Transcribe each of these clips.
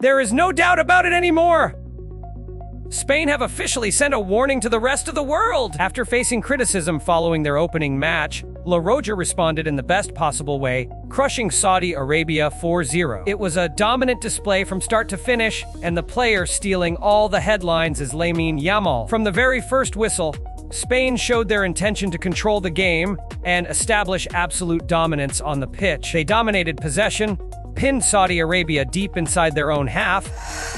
There is no doubt about it anymore! Spain have officially sent a warning to the rest of the world! After facing criticism following their opening match, La Roja responded in the best possible way, crushing Saudi Arabia 4-0. It was a dominant display from start to finish, and the player stealing all the headlines is Lamine Yamal. From the very first whistle, Spain showed their intention to control the game and establish absolute dominance on the pitch. They dominated possession, pinned Saudi Arabia deep inside their own half,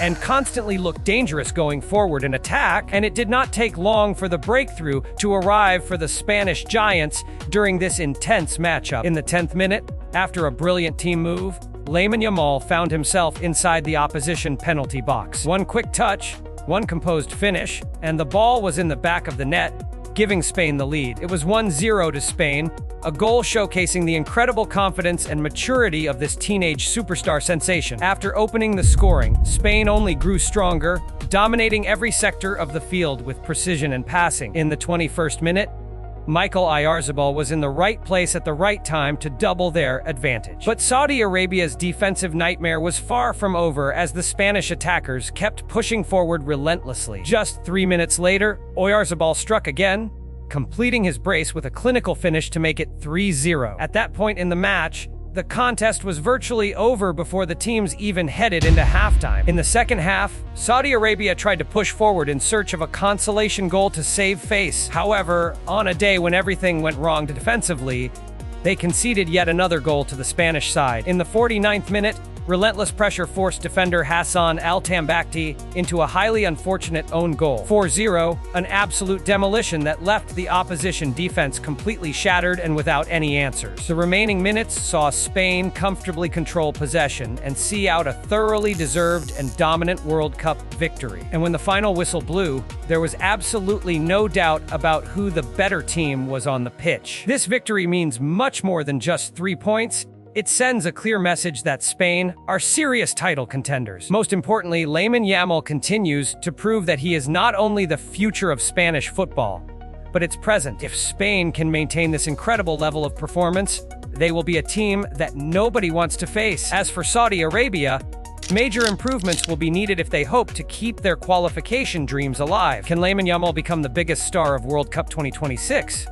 and constantly looked dangerous going forward in attack, and it did not take long for the breakthrough to arrive for the Spanish Giants during this intense matchup. In the 10th minute, after a brilliant team move, Lamine Yamal found himself inside the opposition penalty box. One quick touch, one composed finish, and the ball was in the back of the net, giving Spain the lead. It was 1-0 to Spain, a goal showcasing the incredible confidence and maturity of this teenage superstar sensation. After opening the scoring, Spain only grew stronger, dominating every sector of the field with precision and passing. In the 21st minute, Michael Oyarzabal was in the right place at the right time to double their advantage. But Saudi Arabia's defensive nightmare was far from over as the Spanish attackers kept pushing forward relentlessly. Just 3 minutes later, Oyarzabal struck again, completing his brace with a clinical finish to make it 3-0. At that point in the match, the contest was virtually over before the teams even headed into halftime. In the second half, Saudi Arabia tried to push forward in search of a consolation goal to save face. However, on a day when everything went wrong defensively, they conceded yet another goal to the Spanish side. In the 49th minute, relentless pressure forced defender Hassan Al-Tambakti into a highly unfortunate own goal. 4-0, an absolute demolition that left the opposition defense completely shattered and without any answers. The remaining minutes saw Spain comfortably control possession and see out a thoroughly deserved and dominant World Cup victory. And when the final whistle blew, there was absolutely no doubt about who the better team was on the pitch. This victory means much more than just 3 points. It sends a clear message that Spain are serious title contenders. Most importantly, Lamine Yamal continues to prove that he is not only the future of Spanish football, but its present. If Spain can maintain this incredible level of performance, they will be a team that nobody wants to face. As for Saudi Arabia, major improvements will be needed if they hope to keep their qualification dreams alive. Can Lamine Yamal become the biggest star of World Cup 2026?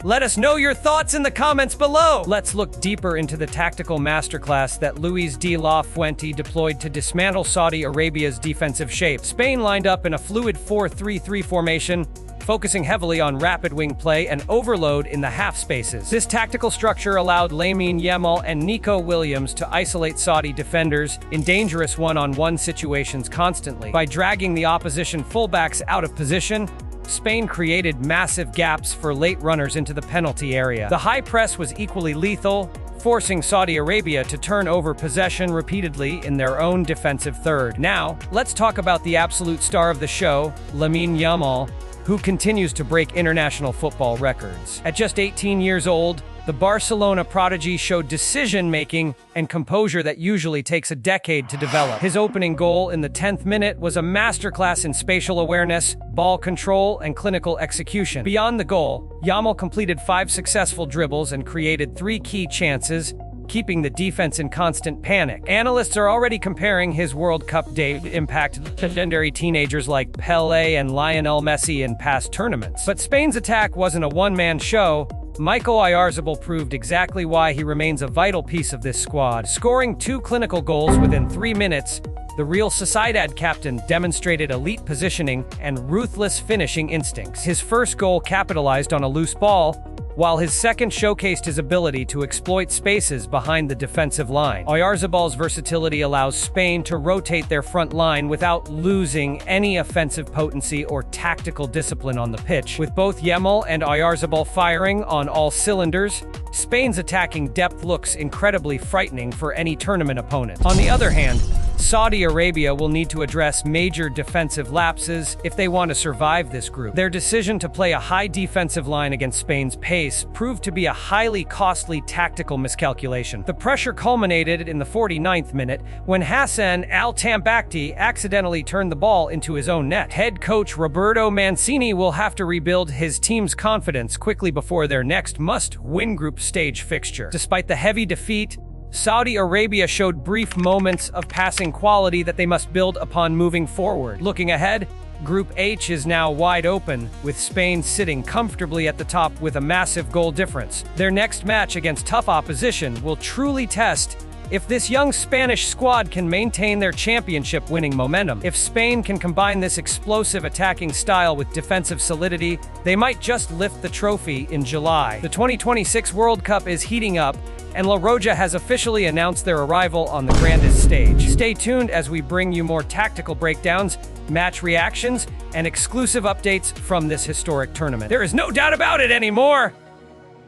Let us know your thoughts in the comments below! Let's look deeper into the tactical masterclass that Luis de la Fuente deployed to dismantle Saudi Arabia's defensive shape. Spain lined up in a fluid 4-3-3 formation, focusing heavily on rapid wing play and overload in the half spaces. This tactical structure allowed Lamine Yamal and Nico Williams to isolate Saudi defenders in dangerous one-on-one situations constantly. By dragging the opposition fullbacks out of position, Spain created massive gaps for late runners into the penalty area. The high press was equally lethal, forcing Saudi Arabia to turn over possession repeatedly in their own defensive third. Now, let's talk about the absolute star of the show, Lamine Yamal, who continues to break international football records. At just 18 years old, the Barcelona prodigy showed decision-making and composure that usually takes a decade to develop. His opening goal in the 10th minute was a masterclass in spatial awareness, ball control, and clinical execution. Beyond the goal, Yamal completed 5 successful dribbles and created 3 key chances, keeping the defense in constant panic. Analysts are already comparing his World Cup debut impact to legendary teenagers like Pelé and Lionel Messi in past tournaments. But Spain's attack wasn't a one-man show. Michael Oyarzabal proved exactly why he remains a vital piece of this squad. Scoring 2 clinical goals within 3 minutes, the Real Sociedad captain demonstrated elite positioning and ruthless finishing instincts. His first goal capitalized on a loose ball, while his second showcased his ability to exploit spaces behind the defensive line. Oyarzabal's versatility allows Spain to rotate their front line without losing any offensive potency or tactical discipline on the pitch. With both Yamal and Oyarzabal firing on all cylinders, Spain's attacking depth looks incredibly frightening for any tournament opponent. On the other hand, Saudi Arabia will need to address major defensive lapses if they want to survive this group. Their decision to play a high defensive line against Spain's pace proved to be a highly costly tactical miscalculation. The pressure culminated in the 49th minute when Hassan Al-Tambakti accidentally turned the ball into his own net. Head coach Roberto Mancini will have to rebuild his team's confidence quickly before their next must-win group stage fixture. Despite the heavy defeat, Saudi Arabia showed brief moments of passing quality that they must build upon moving forward. Looking ahead, Group H is now wide open, with Spain sitting comfortably at the top with a massive goal difference. Their next match against tough opposition will truly test if this young Spanish squad can maintain their championship-winning momentum. If Spain can combine this explosive attacking style with defensive solidity, they might just lift the trophy in July. The 2026 World Cup is heating up, and La Roja has officially announced their arrival on the grandest stage. Stay tuned as we bring you more tactical breakdowns, match reactions, and exclusive updates from this historic tournament. There is no doubt about it anymore!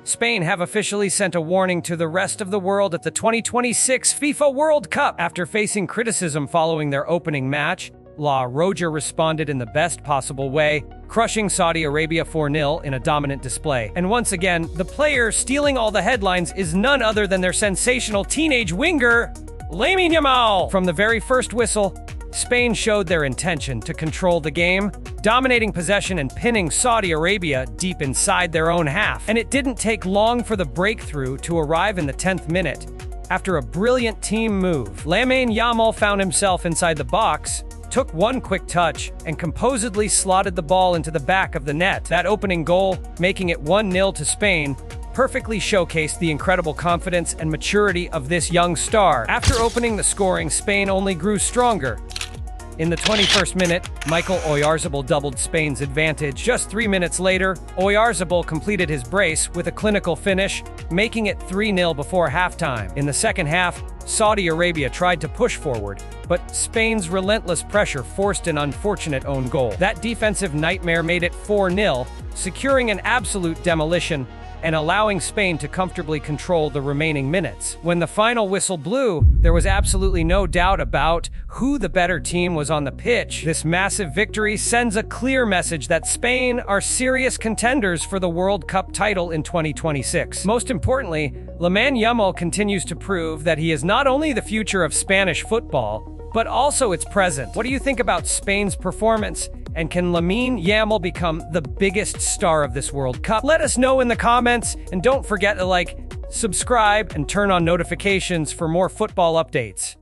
Spain have officially sent a warning to the rest of the world at the 2026 FIFA World Cup. After facing criticism following their opening match, La Roja responded in the best possible way, crushing Saudi Arabia 4-0 in a dominant display. And once again, the player stealing all the headlines is none other than their sensational teenage winger, Lamine Yamal. From the very first whistle, Spain showed their intention to control the game, dominating possession and pinning Saudi Arabia deep inside their own half. And it didn't take long for the breakthrough to arrive in the 10th minute. After a brilliant team move, Lamine Yamal found himself inside the box, took one quick touch, and composedly slotted the ball into the back of the net. That opening goal, making it 1-0 to Spain, perfectly showcased the incredible confidence and maturity of this young star. After opening the scoring, Spain only grew stronger. In the 21st minute, Michael Oyarzabal doubled Spain's advantage. Just 3 minutes later, Oyarzabal completed his brace with a clinical finish, making it 3-0 before halftime. In the second half, Saudi Arabia tried to push forward, but Spain's relentless pressure forced an unfortunate own goal. That defensive nightmare made it 4-0, securing an absolute demolition and allowing Spain to comfortably control the remaining minutes. When the final whistle blew, there was absolutely no doubt about who the better team was on the pitch. This massive victory sends a clear message that Spain are serious contenders for the World Cup title in 2026. Most importantly, Lamine Yamal continues to prove that he is not only the future of Spanish football, but also its present. What do you think about Spain's performance? And can Lamine Yamal become the biggest star of this World Cup? Let us know in the comments, and don't forget to like, subscribe, and turn on notifications for more football updates.